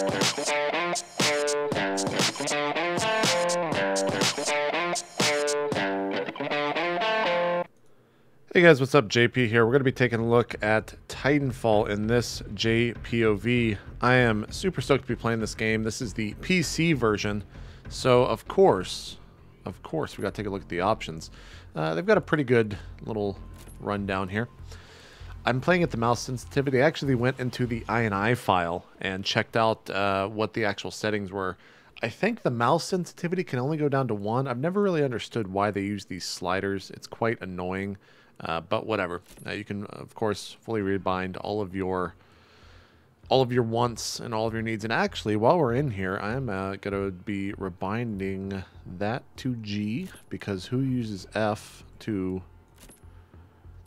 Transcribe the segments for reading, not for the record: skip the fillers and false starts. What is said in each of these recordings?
Hey guys, what's up? JP here. We're going to be taking a look at Titanfall in this JPOV. I am super stoked to be playing this game. This is the PC version, so of course, we got to take a look at the options. They've got a pretty good little rundown here. I'm playing at the mouse sensitivity. I actually went into the INI file and checked out what the actual settings were. I think the mouse sensitivity can only go down to 1. I've never really understood why they use these sliders. It's quite annoying. But whatever. You can, of course, fully rebind all of your wants and all of your needs. And actually, while we're in here, I'm going to be rebinding that to G, because who uses F to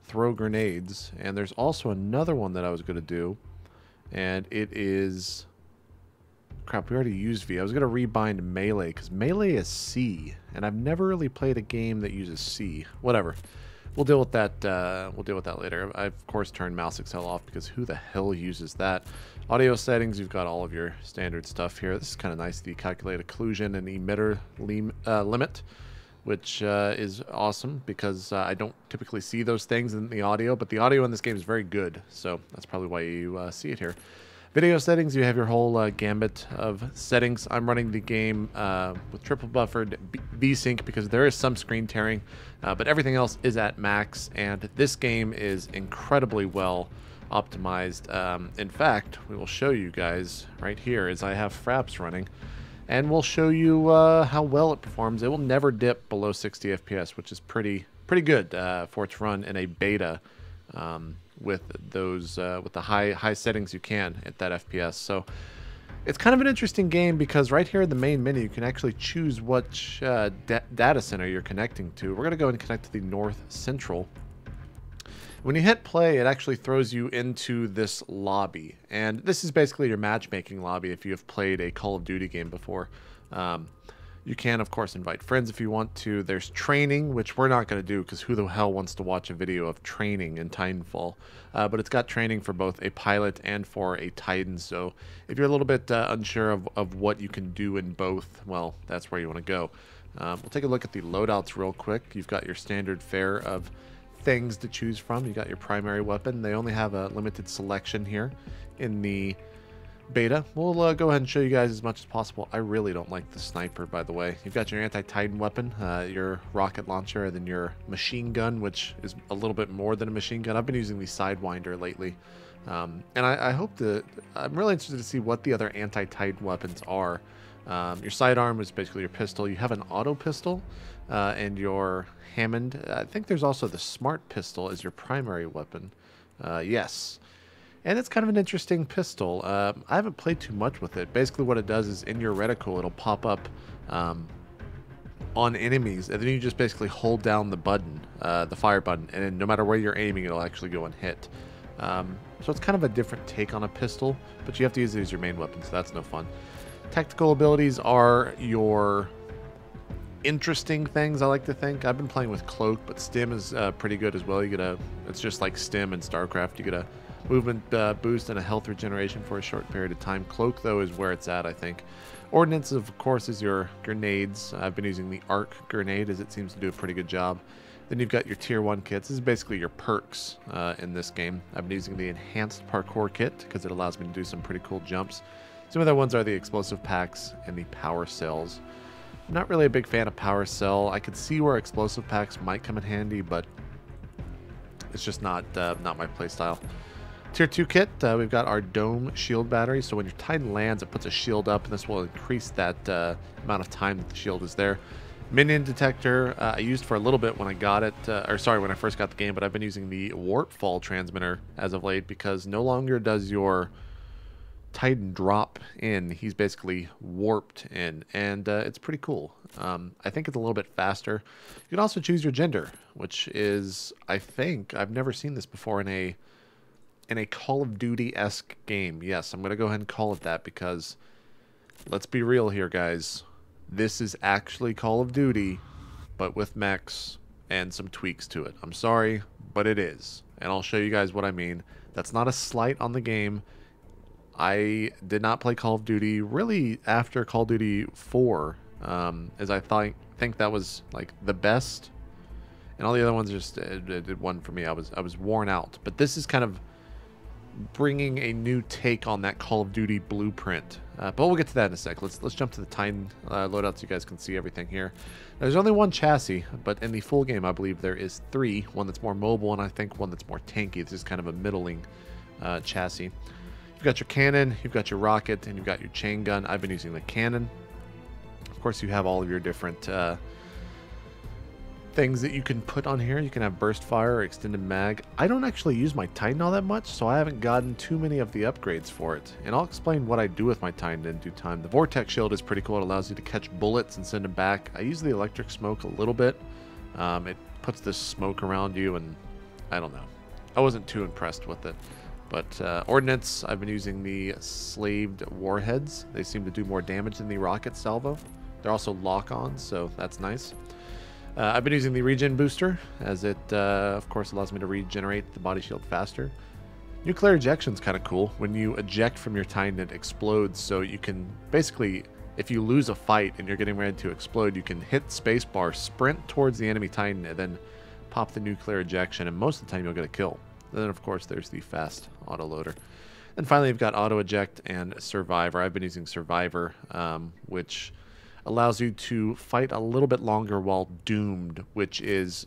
throw grenades? And there's also another one that I was going to do, and it is... Crap, we already used V. I was going to rebind melee, because melee is C, and I've never really played a game that uses C. Whatever. We'll deal with that. We'll deal with that later. I of course turned mouse excel off because who the hell uses that? Audio settings. You've got all of your standard stuff here. This is kind of nice. The calculate occlusion and emitter limit, which is awesome because I don't typically see those things in the audio, but the audio in this game is very good, so that's probably why you see it here. Video settings, you have your whole gambit of settings. I'm running the game with triple buffered VSync because there is some screen tearing, but everything else is at max, and this game is incredibly well optimized. In fact, we will show you guys right here as I have Fraps running, and we'll show you how well it performs. It will never dip below 60 FPS, which is pretty good for it to run in a beta. With those with the high settings you can at that FPS. So it's kind of an interesting game because right here in the main menu you can actually choose which data center you're connecting to. We're going to go and connect to the North Central. When you hit play, it actually throws you into this lobby, and this is basically your matchmaking lobby if you have played a Call of Duty game before. You can, of course, invite friends if you want to. There's training, which we're not going to do because who the hell wants to watch a video of training in Titanfall? But it's got training for both a pilot and for a Titan. So if you're a little bit unsure of what you can do in both, well, that's where you want to go. We'll take a look at the loadouts real quick. You've got your standard fare of things to choose from. You got your primary weapon. They only have a limited selection here in the beta. We'll go ahead and show you guys as much as possible. I really don't like the sniper, by the way. You've got your anti-Titan weapon, your rocket launcher, and then your machine gun, which is a little bit more than a machine gun. I've been using the Sidewinder lately, and I hope to... I'm really interested to see what the other anti-Titan weapons are. Your sidearm is basically your pistol. You have an auto pistol and your Hammond. I think there's also the smart pistol as your primary weapon. Yes. And it's kind of an interesting pistol. I haven't played too much with it. Basically what it does is in your reticle, it'll pop up on enemies, and then you just basically hold down the button, the fire button, and then no matter where you're aiming, it'll actually go and hit. So it's kind of a different take on a pistol, but you have to use it as your main weapon, so that's no fun. Tactical abilities are your interesting things, I like to think. I've been playing with Cloak, but Stim is pretty good as well. You get a... It's just like Stim in StarCraft. You get a movement boost and a health regeneration for a short period of time. Cloak, though, is where it's at, I think. Ordnance, of course, is your grenades. I've been using the arc grenade, as it seems to do a pretty good job. Then you've got your tier 1 kits. This is basically your perks in this game. I've been using the enhanced parkour kit because it allows me to do some pretty cool jumps. Some other ones are the explosive packs and the power cells. I'm not really a big fan of power cell. I could see where explosive packs might come in handy, but it's just not my playstyle. Tier 2 kit, we've got our dome shield battery, so when your Titan lands, it puts a shield up, and this will increase that amount of time that the shield is there. Minion detector, I used for a little bit when I got it, when I first got the game, but I've been using the warp fall transmitter as of late because no longer does your Titan drop in, he's basically warped in, and it's pretty cool. I think it's a little bit faster. You can also choose your gender, which is, I think, I've never seen this before in a Call of Duty-esque game. Yes, I'm going to go ahead and call it that because, let's be real here, guys. This is actually Call of Duty, but with mechs and some tweaks to it. I'm sorry, but it is. And I'll show you guys what I mean. That's not a slight on the game. I did not play Call of Duty really after Call of Duty 4, as I think that was like the best, and all the other ones just it wasn't for me. I was worn out. But this is kind of bringing a new take on that Call of Duty blueprint. But we'll get to that in a sec. Let's jump to the Titan loadouts so you guys can see everything here. There's only one chassis, but in the full game I believe there is 3. One that's more mobile and I think one that's more tanky. This is kind of a middling chassis. You've got your cannon, you've got your rocket, and you've got your chain gun. I've been using the cannon. Of course, you have all of your different things that you can put on here. You can have burst fire or extended mag. I don't actually use my Titan all that much, so I haven't gotten too many of the upgrades for it. And I'll explain what I do with my Titan in due time. The vortex shield is pretty cool. It allows you to catch bullets and send them back. I use the electric smoke a little bit. It puts this smoke around you, and I don't know. I wasn't too impressed with it. But ordnance, I've been using the slaved warheads. They seem to do more damage than the rocket salvo. They're also lock-ons, so that's nice. I've been using the regen booster, as it, of course, allows me to regenerate the body shield faster. Nuclear ejection is kind of cool. When you eject from your Titan, it explodes, so you can basically, if you lose a fight and you're getting ready to explode, you can hit spacebar, sprint towards the enemy Titan, and then pop the nuclear ejection, and most of the time you'll get a kill. And then, of course, there's the fast autoloader. And finally, you've got auto eject and survivor. I've been using survivor, which allows you to fight a little bit longer while doomed, which is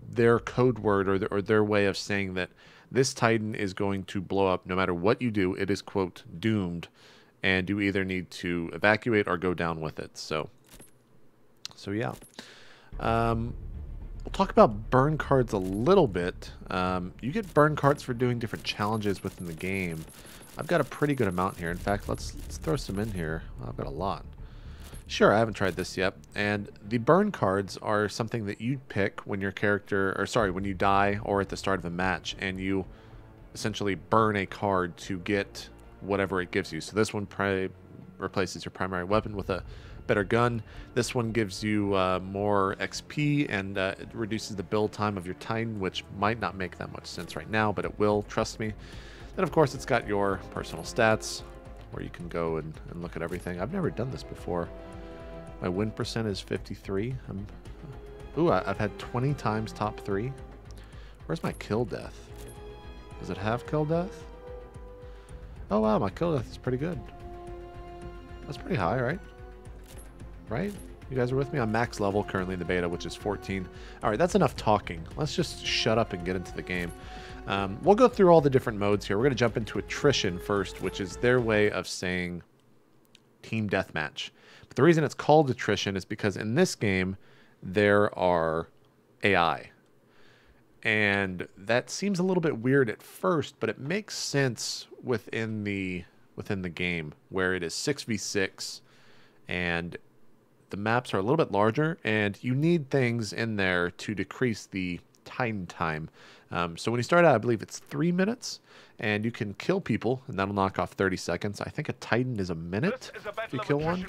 their code word or their way of saying that this Titan is going to blow up no matter what you do. It is, quote, doomed, and you either need to evacuate or go down with it. So yeah. We'll talk about burn cards a little bit. You get burn cards for doing different challenges within the game. I've got a pretty good amount here. In fact, let's throw some in here. I've got a lot. Sure, I haven't tried this yet. And the burn cards are something that you pick when your character, or sorry, when you die or at the start of a match, and you essentially burn a card to get whatever it gives you. So this one probably replaces your primary weapon with a better gun. This one gives you more XP, and it reduces the build time of your Titan, which might not make that much sense right now, but it will, trust me. Then, of course, it's got your personal stats, where you can go and look at everything. I've never done this before. My win percent is 53. I've had 20 times top 3. Where's my kill death? Does it have kill death? Oh wow, my kill death is pretty good. That's pretty high, right? Right? You guys are with me? I'm max level currently in the beta, which is 14. Alright, that's enough talking. Let's just shut up and get into the game. We'll go through all the different modes here. We're going to jump into attrition first, which is their way of saying team deathmatch. But the reason it's called attrition is because in this game, there are AI. And that seems a little bit weird at first, but it makes sense within the game, where it is 6v6, and the maps are a little bit larger, and you need things in there to decrease the Titan time. So when you start out, I believe it's 3 minutes, and you can kill people, and that'll knock off 30 seconds. I think a Titan is a minute if you kill one.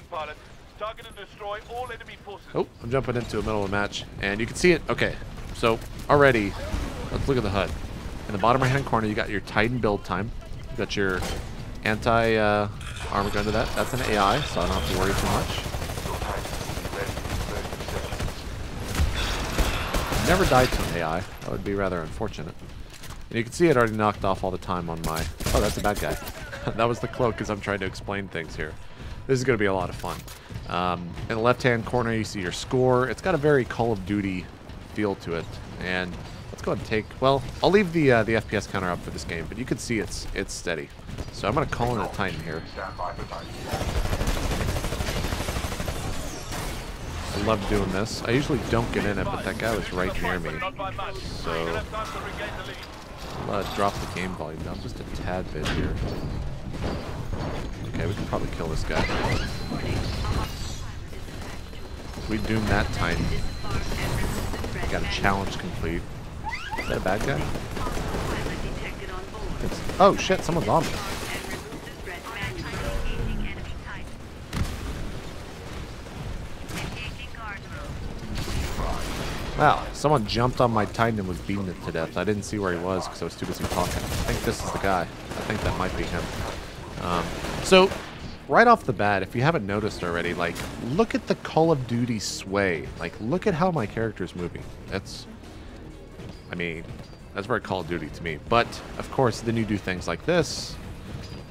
Target and destroy all enemy forces. Oh, I'm jumping into the middle of a match, and you can see it. Okay, so already, let's look at the HUD. In the bottom right-hand corner, you got your Titan build time. You got your anti-armor gun to that. That's an AI, so I don't have to worry too much. Never died to an AI. That would be rather unfortunate. And you can see it already knocked off all the time on my... Oh, that's a bad guy. That was the cloak, because I'm trying to explain things here. This is going to be a lot of fun. In the left-hand corner, you see your score. It's got a very Call of Duty feel to it. And let's go ahead and take... Well, I'll leave the FPS counter up for this game, but you can see it's steady. So I'm going to call in a Titan here. I love doing this. I usually don't get in it, but that guy was right near me. So I'll drop the game volume down just a tad bit here. Okay, we can probably kill this guy. We doom that Titan. Got a challenge complete. Is that a bad guy? Oh shit, someone's on me. Wow, someone jumped on my Titan and was beating it to death. I didn't see where he was because I was too busy talking. I think this is the guy. I think that might be him. So right off the bat, if you haven't noticed already, like, look at the Call of Duty sway. Like, look at how my character's moving. That's, I mean, that's very Call of Duty to me. But, of course, then you do things like this,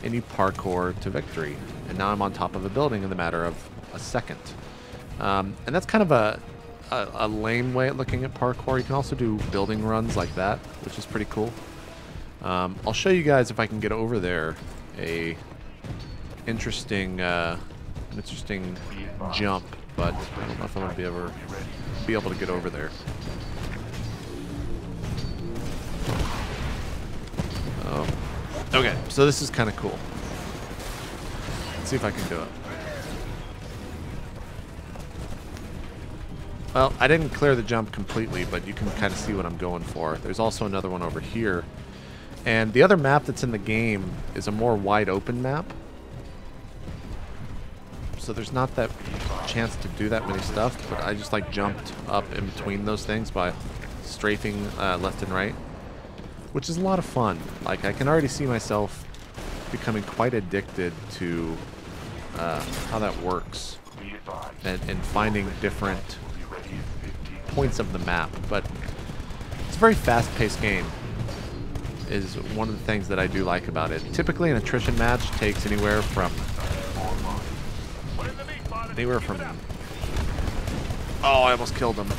and you parkour to victory. And now I'm on top of a building in the matter of a second. And that's kind of a lame way at looking at parkour. You can also do building runs like that, which is pretty cool. I'll show you guys if I can get over there a interesting jump, but I don't know if I'm gonna be able to get over there. Oh, okay. So this is kind of cool. Let's see if I can do it. Well, I didn't clear the jump completely, but you can kind of see what I'm going for. There's also another one over here. And the other map that's in the game is a more wide open map. So there's not that chance to do that many stuff, but I just like jumped up in between those things by strafing left and right, which is a lot of fun. Like, I can already see myself becoming quite addicted to how that works and finding different points of the map. But it's a very fast-paced game is one of the things that I do like about it. Typically an attrition match takes anywhere from oh, I almost killed him.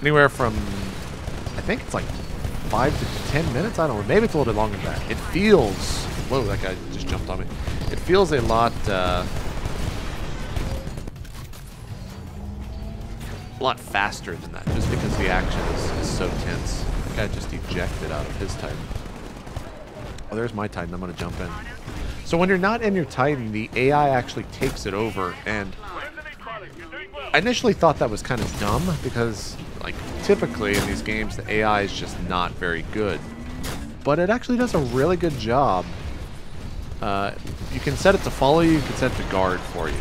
Anywhere from, I think it's like 5 to 10 minutes. I don't know. Maybe it's a little bit longer than that. It feels, whoa, that guy just jumped on me. It feels a lot faster than that, just because the action is so tense. That guy just ejected out of his Titan. Oh, there's my Titan. I'm going to jump in. So when you're not in your Titan, the AI actually takes it over, and I initially thought that was kind of dumb because, like, typically in these games the AI is just not very good. But it actually does a really good job. You can set it to follow you, you can set it to guard for you.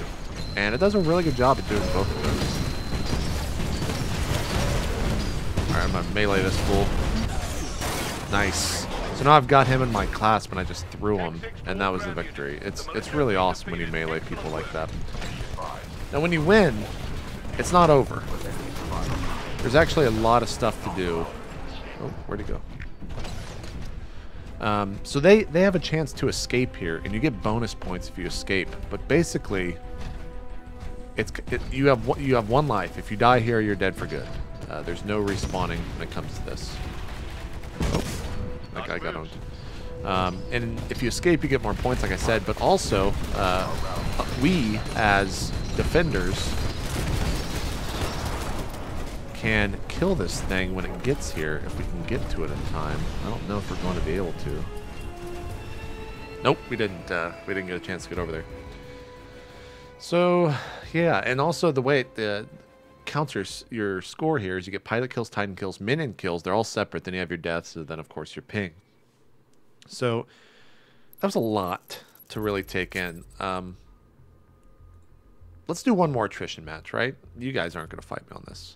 And it does a really good job at doing both of those. Alright, I'm going to melee this fool. Nice. So now I've got him in my clasp and I just threw him, and that was the victory. It's really awesome when you melee people like that. Now when you win, it's not over. There's actually a lot of stuff to do. Oh, where'd he go? So they have a chance to escape here, and you get bonus points if you escape. But basically, you have one life. If you die here, you're dead for good. There's no respawning when it comes to this. Oh, that guy got owned. And if you escape, you get more points, like I said. But also, we as defenders can kill this thing when it gets here, if we can get to it in time. I don't know if we're going to be able to. Nope, we didn't get a chance to get over there. So, yeah, and also the way it counts your score here is you get pilot kills, Titan kills, minion kills. They're all separate. Then you have your deaths, and then, of course, your ping. So, that was a lot to really take in. Let's do one more attrition match, right? You guys aren't going to fight me on this.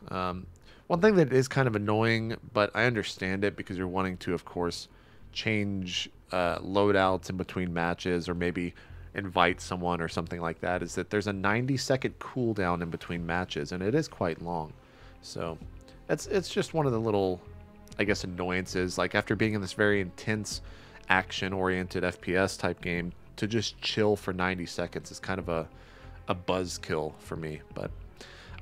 One thing that is kind of annoying, but I understand it because you're wanting to, of course, change loadouts in between matches, or maybe invite someone or something like that, is that there's a 90-second cooldown in between matches, and it is quite long. So it's just one of the little, I guess, annoyances. Like, after being in this very intense action-oriented FPS type game, to just chill for 90 seconds is kind of a buzzkill for me. But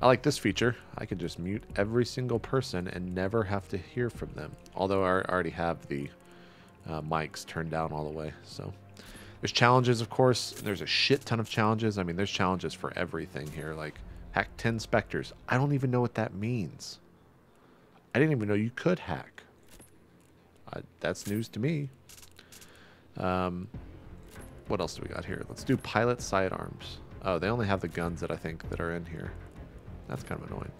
I like this feature. I can just mute every single person and never have to hear from them. Although I already have the mics turned down all the way. So there's challenges, of course. There's a shit ton of challenges. I mean, there's challenges for everything here. Like, hack 10 specters. I don't even know what that means. I didn't even know you could hack. That's news to me. What else do we got here? Let's do pilot sidearms. Oh, they only have the guns that I think that are in here. That's kind of annoying.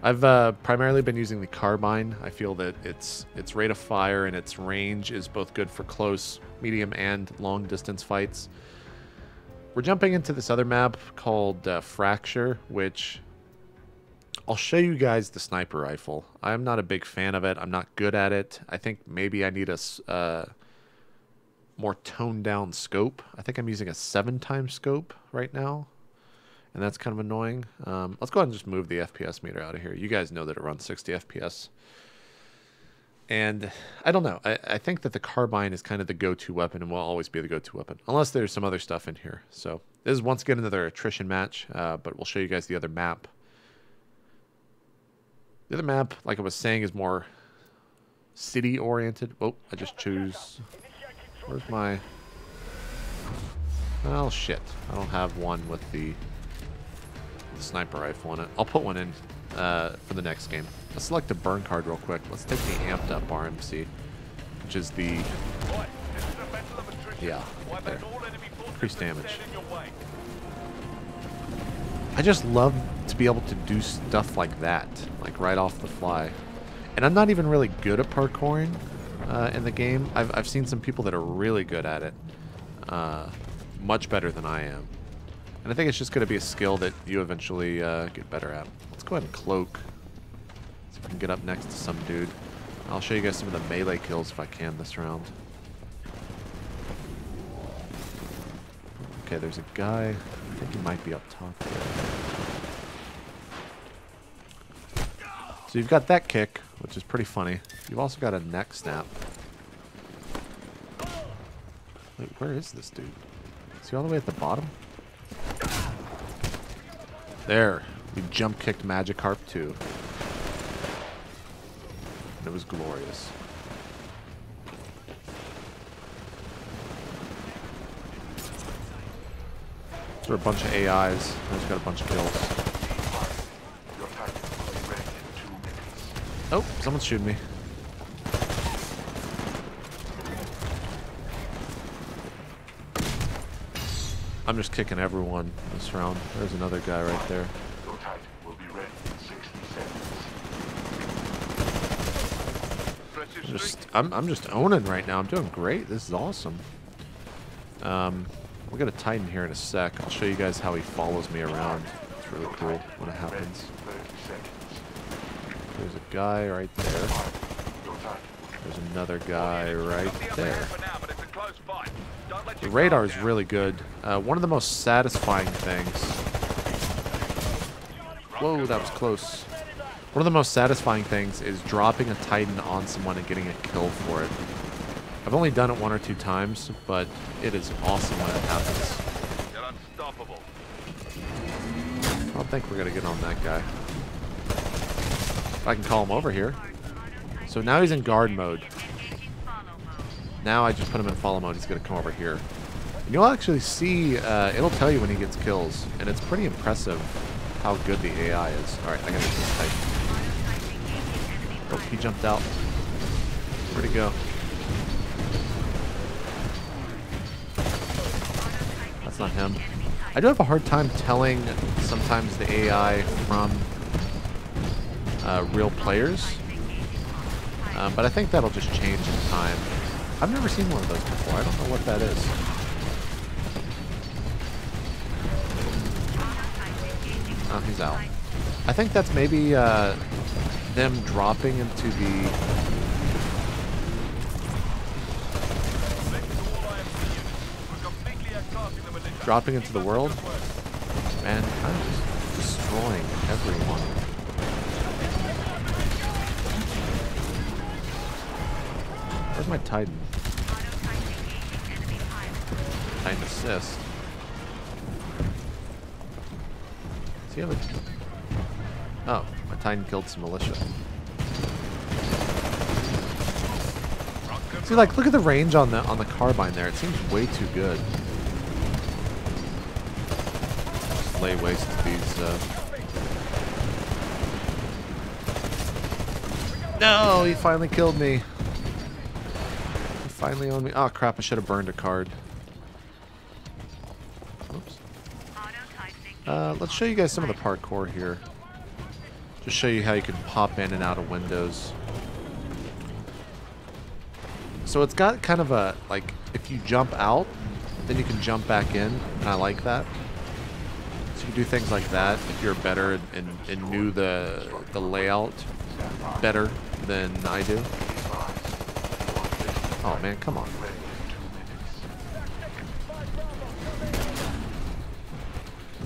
I've primarily been using the carbine. I feel that its rate of fire and its range is both good for close, medium, and long distance fights. We're jumping into this other map called Fracture, which I'll show you guys the sniper rifle. I'm not a big fan of it. I'm not good at it. I think maybe I need a more toned down scope. I think I'm using a 7x scope right now, and that's kind of annoying. Let's go ahead and just move the FPS meter out of here. You guys know that it runs 60 FPS. And I don't know. I think that the carbine is kind of the go-to weapon and will always be the go-to weapon, unless there's some other stuff in here. So this is once again another attrition match, but we'll show you guys the other map. The other map, like I was saying, is more city-oriented. Oh, I just choose... Where's my... Oh, shit. I don't have one with the sniper rifle in it. I'll put one in for the next game. Let's select a burn card real quick. Let's take the amped up RMC, which is the... Yeah, there. Increased damage. I just love to be able to do stuff like that, like right off the fly. And I'm not even really good at parkouring in the game. I've seen some people that are really good at it, much better than I am. And I think it's just going to be a skill that you eventually get better at. Let's go ahead and cloak. See if I can get up next to some dude. I'll show you guys some of the melee kills if I can this round. Okay, there's a guy. I think he might be up top there. So you've got that kick, which is pretty funny. You've also got a neck snap. Wait, where is this dude? Is he all the way at the bottom? There. We jump kicked Magikarp too. It was glorious. There are a bunch of AIs. I just got a bunch of kills. Oh, someone's shooting me. I'm just kicking everyone this round. There's another guy right there. I'm just owning right now. I'm doing great. This is awesome. We'll get a Titan here in a sec. I'll show you guys how he follows me around. It's really cool when it happens. There's a guy right there. There's another guy right there. The radar is really good. One of the most satisfying things... Whoa, that was close. One of the most satisfying things is dropping a Titan on someone and getting a kill for it. I've only done it 1 or 2 times, but it is awesome when it happens. You're unstoppable. I don't think we're going to get on that guy. If I can call him over here. So now he's in guard mode. Now I just put him in follow mode. He's going to come over here. And you'll actually see, it'll tell you when he gets kills. And it's pretty impressive how good the AI is. Alright, I got to get this Titan. Oh, he jumped out. Where'd he go? That's not him. I do have a hard time telling sometimes the AI from real players. But I think that'll just change in time. I've never seen one of those before. I don't know what that is. Oh, he's out. I think that's maybe them dropping into the... Dropping into the world? Man, I'm just destroying everyone. Where's my Titan? Titan assist. Does he have a... Oh, my Titan killed some militia. See, like, look at the range on the carbine there. It seems way too good. Just lay waste to these. No, he finally killed me. He finally owned me. Oh crap! I should have burned a card. Oops. Let's show you guys some of the parkour here. Just show you how you can pop in and out of windows. So it's got kind of a, like, if you jump out, then you can jump back in, and I like that. So you can do things like that if you're better and knew the layout better than I do. Oh man, come on.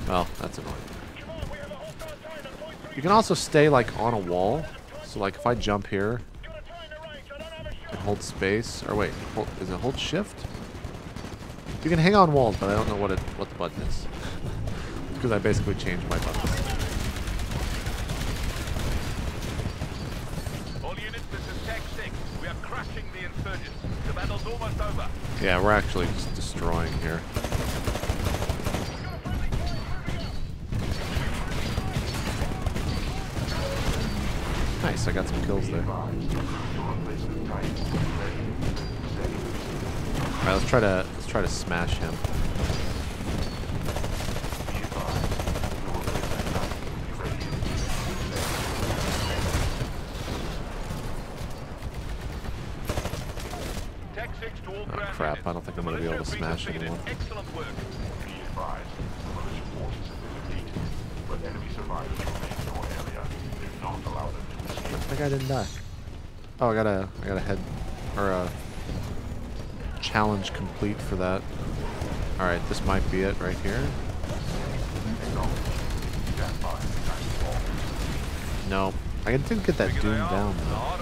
Well, that's annoying. You can also stay like on a wall. So like if I jump here and hold space, or wait, is it hold shift? You can hang on walls, but I don't know what the button is. Because I basically changed my buttons. All units, this is Tech 6. We are crushing the insurgents. The battle's almost over. Yeah, we're actually just destroying here. Nice, I got some kills there. Alright, let's try to smash him. Oh crap, I don't think I'm gonna be able to smash anyone. Excellent work. That guy didn't die. Oh, I got a head or a challenge complete for that. All right, this might be it right here. No, I didn't get that Doom down though.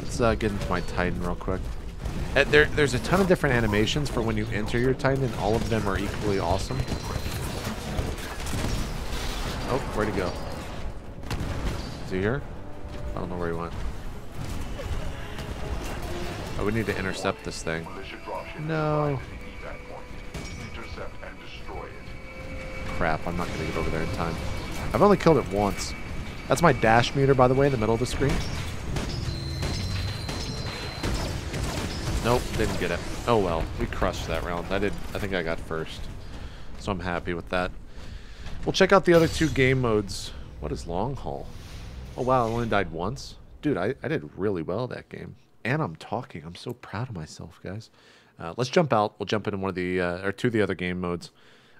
Let's get into my Titan real quick. There's a ton of different animations for when you enter your Titan, and all of them are equally awesome. Oh, where'd he go? Is he here? I don't know where he went. Oh, we need to intercept this thing. No. Crap, I'm not going to get over there in time. I've only killed it once. That's my dash meter, by the way, in the middle of the screen. Nope, didn't get it. Oh well, we crushed that round. I think I got first. So I'm happy with that. We'll check out the other two game modes. What is long haul? Oh wow, I only died once. Dude, I did really well that game. And I'm talking. I'm so proud of myself, guys. Let's jump out. We'll jump into one of the or two of the other game modes.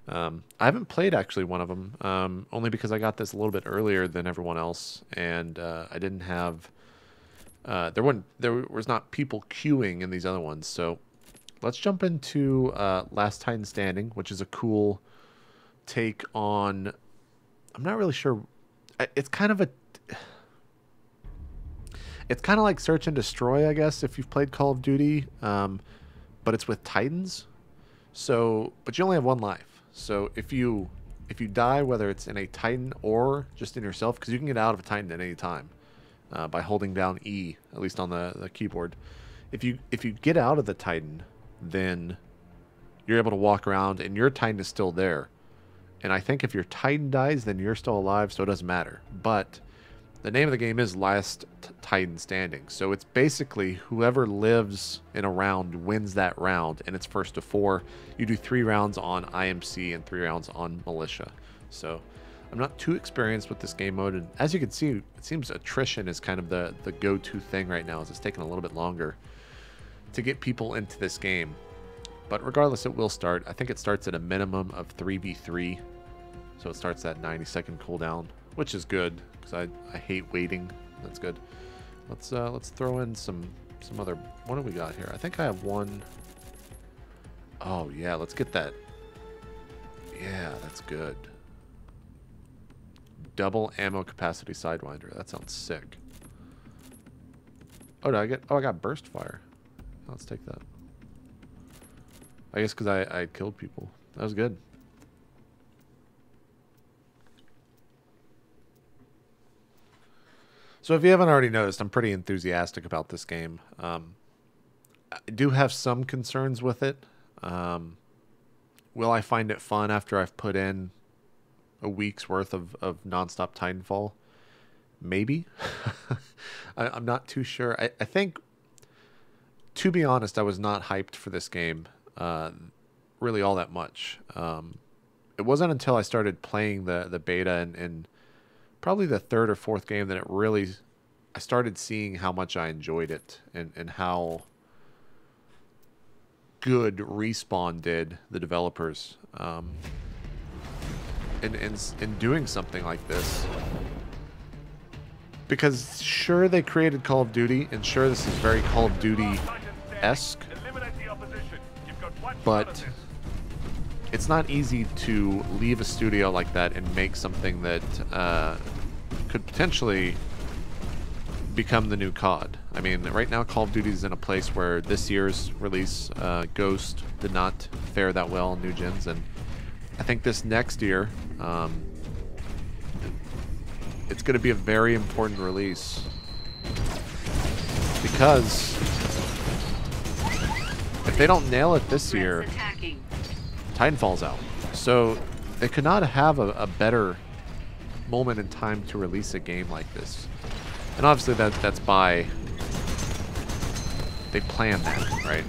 I haven't played actually one of them, only because I got this a little bit earlier than everyone else, and I didn't have. There was not people queuing in these other ones, so let's jump into Last Titan Standing, which is a cool take on. I'm not really sure. It's kind of like Search and Destroy, I guess, if you've played Call of Duty, but it's with Titans. So, but you only have one life. So if you die, whether it's in a Titan or just in yourself, because you can get out of a Titan at any time. By holding down E, at least on the keyboard. If you get out of the Titan, then you're able to walk around and your Titan is still there. And I think if your Titan dies, then you're still alive, so it doesn't matter. But the name of the game is Last Titan Standing. So it's basically whoever lives in a round wins that round, and it's first to 4. You do 3 rounds on IMC and 3 rounds on Militia. So I'm not too experienced with this game mode, and as you can see, it seems attrition is kind of the go-to thing right now, as it's taking a little bit longer to get people into this game. But regardless, it will start. I think it starts at a minimum of 3v3, so it starts that 90-second cooldown, which is good, because I hate waiting. That's good. Let's throw in some other. What do we got here? I think I have one. Oh yeah, let's get that. Yeah, that's good. Double ammo capacity Sidewinder. That sounds sick. Oh, I got burst fire. Let's take that. I guess because I killed people. That was good. So if you haven't already noticed, I'm pretty enthusiastic about this game. I do have some concerns with it. Will I find it fun after I've put in a week's worth of nonstop Titanfall? Maybe. I'm not too sure. I think, to be honest, I was not hyped for this game really all that much. It wasn't until I started playing the beta and probably the 3rd or 4th game that I started seeing how much I enjoyed it and how good Respawn did, the developers. in doing something like this. Because sure, they created Call of Duty, and sure, this is very Call of Duty-esque, but it's not easy to leave a studio like that and make something that could potentially become the new COD. I mean, right now Call of Duty is in a place where this year's release, Ghost, did not fare that well on new gens, and I think this next year, it's going to be a very important release because if they don't nail it this year, Titanfall's out. So they could not have a better moment in time to release a game like this. And obviously that's by they planned that, right?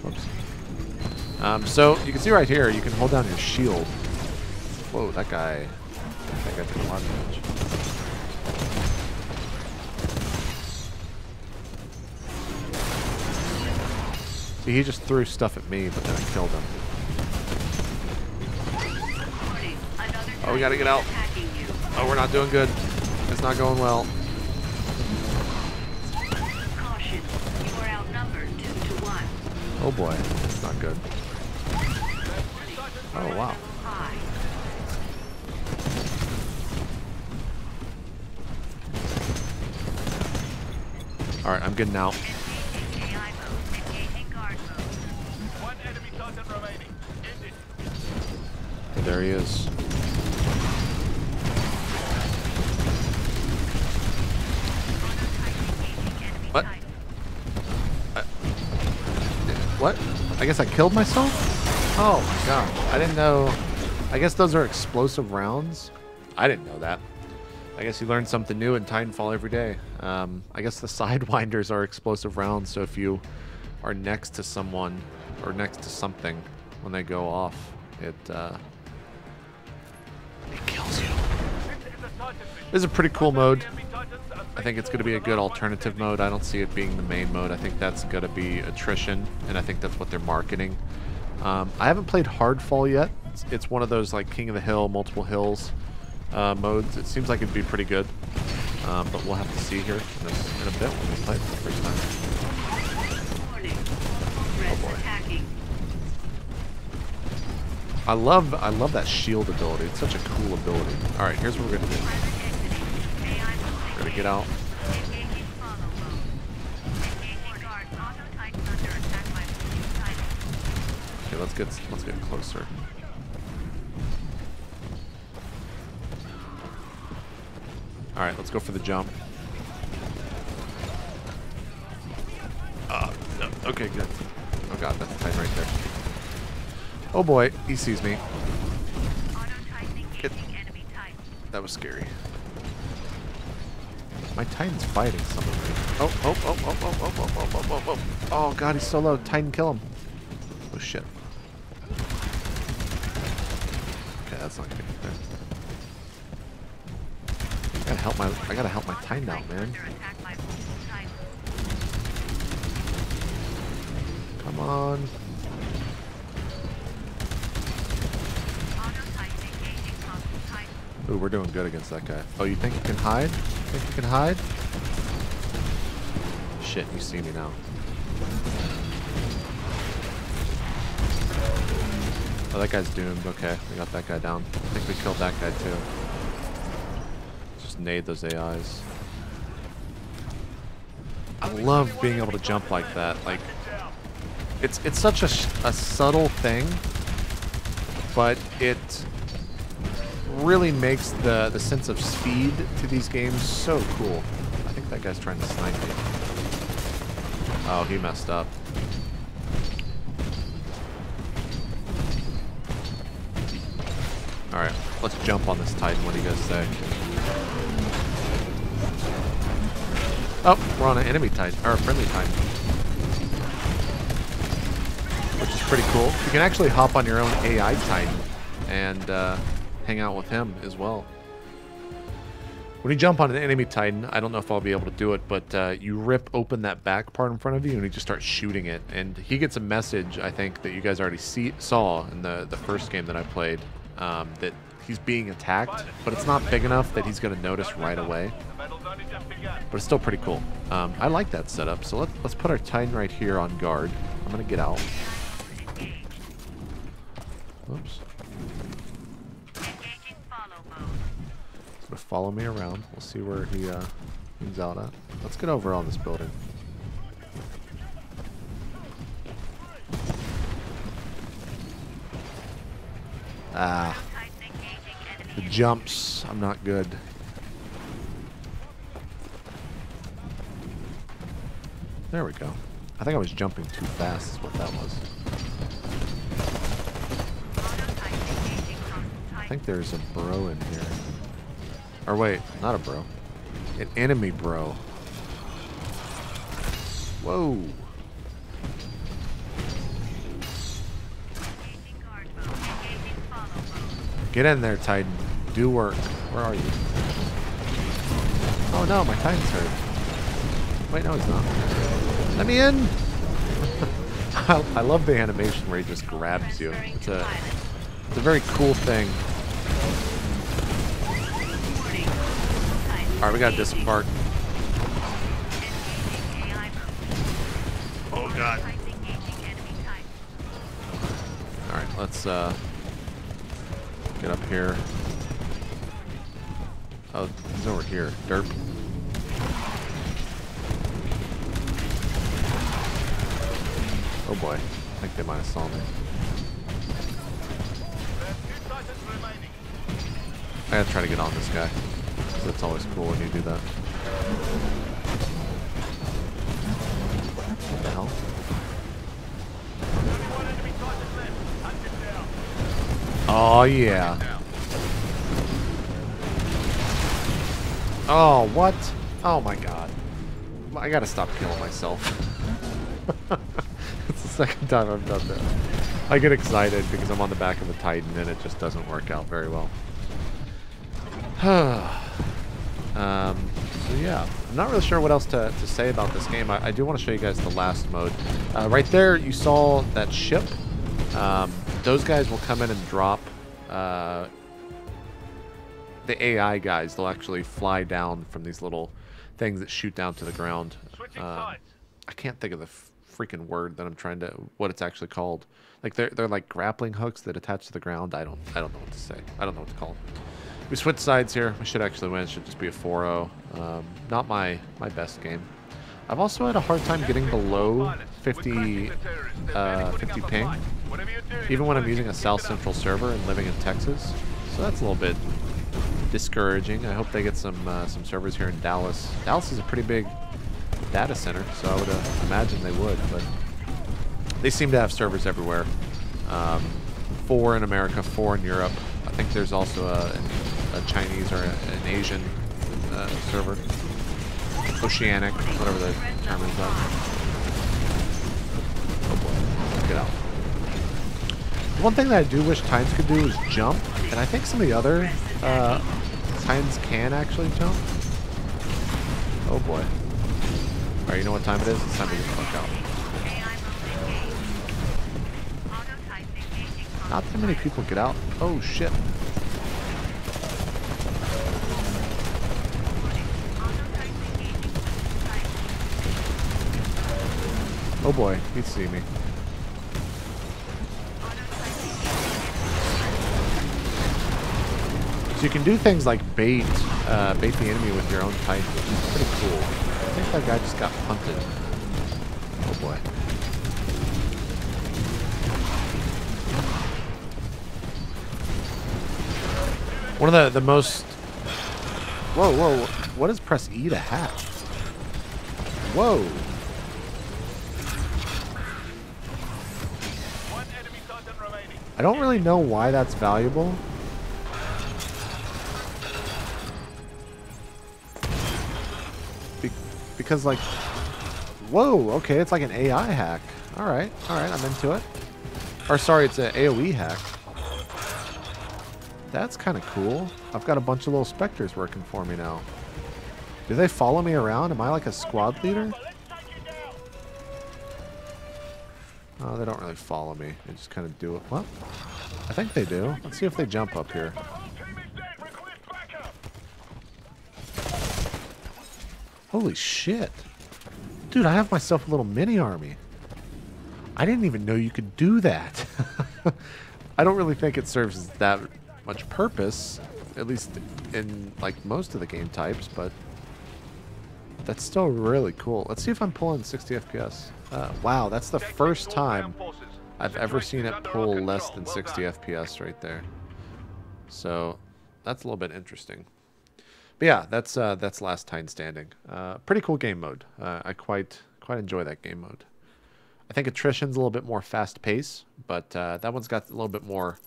Oops. So you can see right here, you can hold down your shield. Whoa, that guy did a lot of damage. See, he just threw stuff at me, but then I killed him. Oh, we gotta get out. Oh, we're not doing good. It's not going well. Oh boy, it's not good. Oh wow. Alright, I'm getting out. Oh, there he is. What? What? I guess I killed myself? Oh my gosh. I didn't know. I guess those are explosive rounds. I didn't know that. I guess you learn something new in Titanfall every day. I guess the Sidewinders are explosive rounds, so if you are next to someone or next to something when they go off, it kills you. This is a pretty cool mode. I think it's going to be a good alternative mode. I don't see it being the main mode. I think that's going to be attrition, and I think that's what they're marketing. I haven't played Hardfall yet. It's one of those like King of the Hill, multiple hills modes. It seems like it'd be pretty good, but we'll have to see here in a bit when we play it for the first time. Oh boy! I love that shield ability. It's such a cool ability. All right, here's what we're gonna do. We're gonna get out. Okay, let's get closer. All right, let's go for the jump. No. Okay, good. Oh god, that's tight right there. Oh boy, he sees me. Get. That was scary. My Titan's fighting someone. Oh. Oh god, he's so low. Titan, kill him. Oh shit. Okay, that's not gonna get there. I gotta help my Titan out, man. Come on. Ooh, we're doing good against that guy. Oh, you think you can hide? Think you can hide? Shit, you see me now. Oh, that guy's doomed. Okay, we got that guy down. I think we killed that guy too. Just nade those AIs. I love being able to jump like that. Like, it's such a subtle thing, but it really makes the sense of speed to these games so cool. I think that guy's trying to snipe me. Oh, he messed up. Alright, let's jump on this Titan. What do you guys say? Oh, we're on an enemy Titan, or a friendly Titan. Which is pretty cool. You can actually hop on your own AI Titan and hang out with him as well. When you jump on an enemy Titan, I don't know if I'll be able to do it, but you rip open that back part in front of you and he just starts shooting it. And he gets a message, I think, that you guys already saw in the first game that I played, that he's being attacked, but it's not big enough that he's going to notice right away. But it's still pretty cool. I like that setup, so let's put our Titan right here on guard. I'm going to get out. Oops. Follow me around. We'll see where he's out at. Let's get over on this building. Ah. The jumps. I'm not good. There we go. I think I was jumping too fast is what that was. I think there's a bro in here. Or wait, not a bro. An enemy bro. Whoa. Get in there, Titan. Do work. Where are you? Oh no, my Titan's hurt. Wait, no, he's not. Let me in! I love the animation where he just grabs you. It's a very cool thing. Alright, we gotta disembark. Oh god. Alright, let's get up here. Oh, he's over here. Derp. Oh boy. I think they might have saw me. I gotta try to get on this guy. That's always cool when you do that. What the hell? Oh yeah. Oh, what? Oh my god. I gotta stop killing myself. It's the second time I've done that. I get excited because I'm on the back of a Titan and it just doesn't work out very well. So yeah, I'm not really sure what else to say about this game. I do want to show you guys the last mode. Right there, you saw that ship. Those guys will come in and drop. The AI guys, they'll actually fly down from these little things that shoot down to the ground. I can't think of the freaking word that I'm trying to, what it's actually called. Like they're like grappling hooks that attach to the ground. I don't know what to say. I don't know what to call them. We switch sides here. We should actually win. It should just be a 4-0. Not my best game. I've also had a hard time getting below 50 ping, even when I'm using a South Central server and living in Texas. So that's a little bit discouraging. I hope they get some servers here in Dallas. Dallas is a pretty big data center, so I would imagine they would, but they seem to have servers everywhere. 4 in America, 4 in Europe. I think there's also a Chinese or an Asian server. Oceanic, whatever the term is. Oh boy, get out. One thing that I do wish Titans could do is jump, and I think some of the other Titans can actually jump. Oh boy. Alright, you know what time it is? It's time to get the fuck out. Not that many people get out. Oh shit. Oh boy, he'd see me. So you can do things like bait the enemy with your own Titan, which is pretty cool. I think that guy just got punted. Oh boy. One of the most... Whoa, whoa, what does press E to hack? Whoa. I don't really know why that's valuable. Because, like... Whoa, okay, it's like an AI hack. Alright, I'm into it. Or, sorry, it's an AoE hack. That's kind of cool. I've got a bunch of little specters working for me now. Do they follow me around? Am I like a squad leader? Oh, they don't really follow me. They just kind of do it. Well, I think they do. Let's see if they jump up here. Holy shit. Dude, I have myself a little mini army. I didn't even know you could do that. I don't really think it serves that much purpose, at least in like most of the game types, but that's still really cool. Let's see if I'm pulling 60 FPS. Wow, that's the first time I've ever seen it pull less than 60 FPS right there. So that's a little bit interesting. But yeah, that's Last Titan Standing. Pretty cool game mode. I quite enjoy that game mode. I think Attrition's a little bit more fast pace, but that one's got a little bit more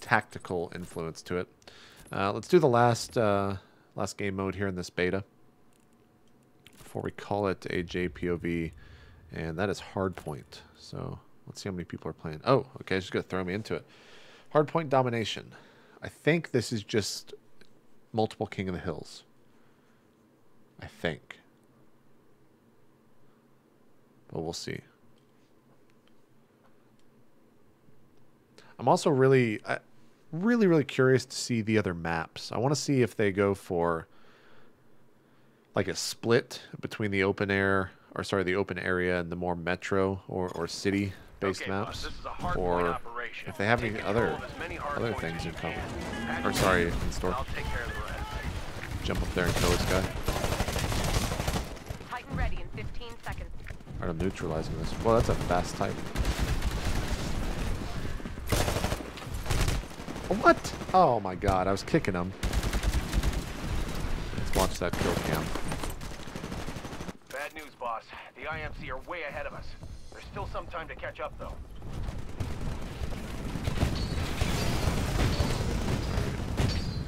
tactical influence to it. Let's do the last game mode here in this beta before we call it a JPOV, and that is Hardpoint. So let's see how many people are playing. Oh, okay, it's just gonna throw me into it. Hardpoint Domination. I think this is just multiple King of the Hills. I think, but we'll see. I'm also really curious to see the other maps. I want to see if they go for like a split between the open air, or sorry, the open area and the more metro or city-based maps, or if they have any other things in common. Or sorry, in store. Jump up there and kill this guy. Titan ready in 15 seconds. Alright, I'm neutralizing this. Well, that's a fast Titan. What? Oh my god, I was kicking him. Let's watch that kill cam. Bad news, boss. The IMC are way ahead of us. There's still some time to catch up, though.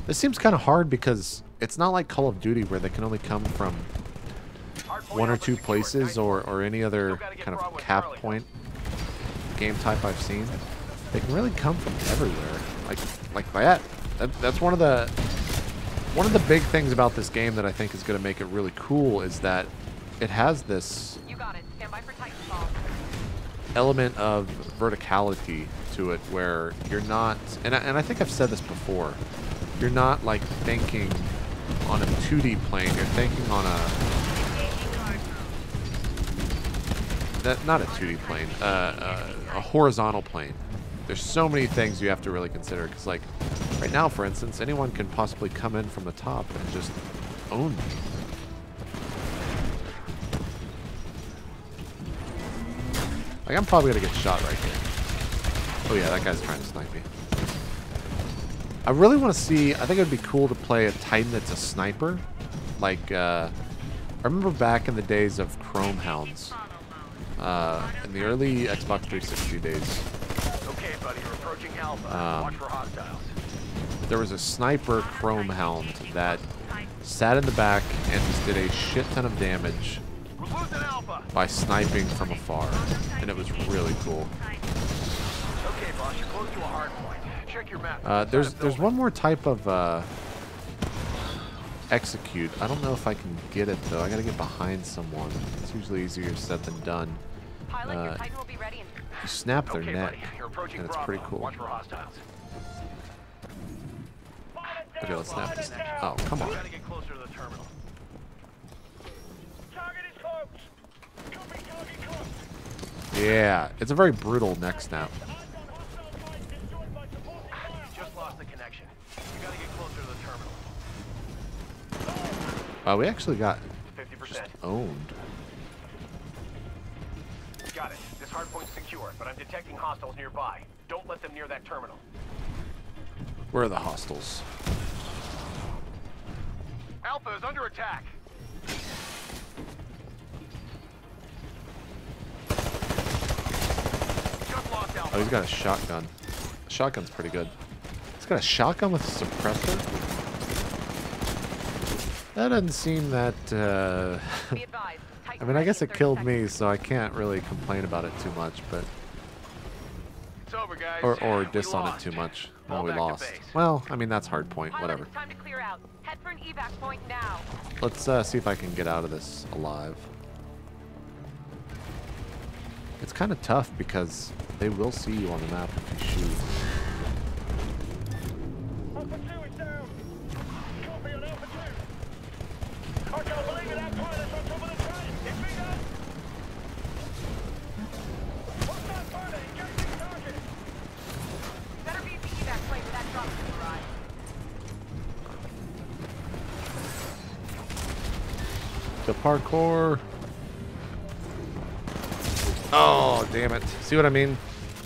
This seems kind of hard because it's not like Call of Duty where they can only come from one or two places or any other kind of cap point game type I've seen. They can really come from everywhere. Like that. That's one of the big things about this game that I think is going to make it really cool is that it has this element of verticality to it where you're not, and I think I've said this before, you're not like thinking on a 2D plane, you're thinking on not a 2D plane, a horizontal plane. There's so many things you have to really consider, because like right now, for instance, anyone can possibly come in from the top and just own me. Like, I'm probably gonna get shot right here. Oh yeah, that guy's trying to snipe me. I really want to see, I think it would be cool to play a Titan that's a sniper. Like, I remember back in the days of Chrome Hounds, in the early Xbox 360 days. Okay, buddy, you're approaching Alpha. Watch for hostiles. There was a sniper Chrome Hound that sat in the back and just did a shit ton of damage by sniping from afar, and it was really cool. Okay, boss, you're close to a hard point. Check your map. There's one more type of execute. I don't know if I can get it though. I gotta get behind someone. It's usually easier said than done. You snap their neck, and it's pretty cool. Watch for hostiles. Okay, let's snap this. Oh, come on. Gotta get closer to the terminal. Target is close. Yeah, it's a very brutal neck snap. Just lost the connection. You gotta get closer to the terminal. We actually got 50%. just owned. Got it. This hardpoint's secure, but I'm detecting hostiles nearby. Don't let them near that terminal. Where are the hostiles? Alpha is under attack. Just lost Alpha. Oh, he's got a shotgun. The shotgun's pretty good. He's got a shotgun with a suppressor? That doesn't seem that, I mean, I guess it killed me, so I can't really complain about it too much, but It's over, guys. or We diss on it lost. too much. Fall Oh, we back to lost. base. Well, I mean, that's hard point. Pilot, Whatever. it's time to clear out. Head for an evac point now. Let's see if I can get out of this alive. It's kind of tough because they will see you on the map if you shoot. Alpha 2 is down. Copy on Alpha 2. I can't believe it, our pilot's on top of the train. Hit me up. What's that pilot? Engaging target. Better be at the evac point with that drop to the right. The parkour. Oh, damn it. See what I mean?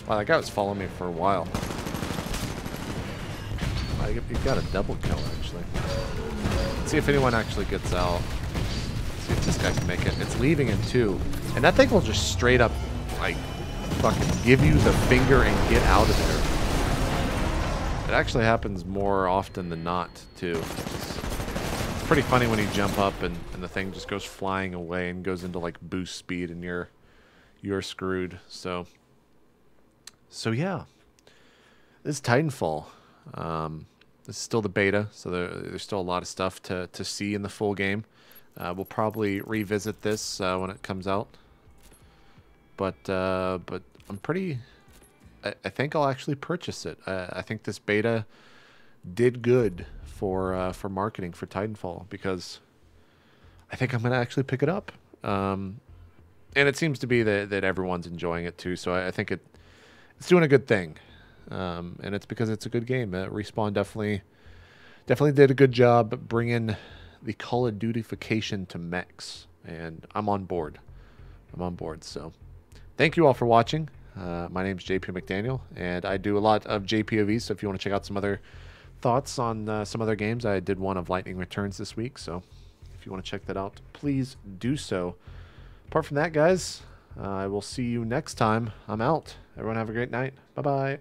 Wow, that guy was following me for a while. You've got a double kill, actually. Let's see if anyone actually gets out. See if this guy can make it. It's leaving him, too. And that thing will just straight up, like, fucking give you the finger and get out of there. It actually happens more often than not, too. It's pretty funny when you jump up and the thing just goes flying away and goes into, like, boost speed and you're screwed. So yeah, this is Titanfall. This is still the beta, so there's still a lot of stuff to see in the full game. We'll probably revisit this when it comes out, but I'm pretty. I think I'll actually purchase it. I think this beta did good for marketing for Titanfall, because I think I'm gonna actually pick it up. And it seems to be that everyone's enjoying it too, so I think it's doing a good thing, and it's because it's a good game. Respawn definitely did a good job bringing the Call of Dutyfication to mechs, and I'm on board. So thank you all for watching. My name's JP McDaniel, and I do a lot of JPOV, so if you want to check out some other thoughts on some other games, I did one of Lightning Returns this week, so if you want to check that out, please do so. Apart from that, guys, I will see you next time. I'm out. Everyone have a great night. Bye-bye.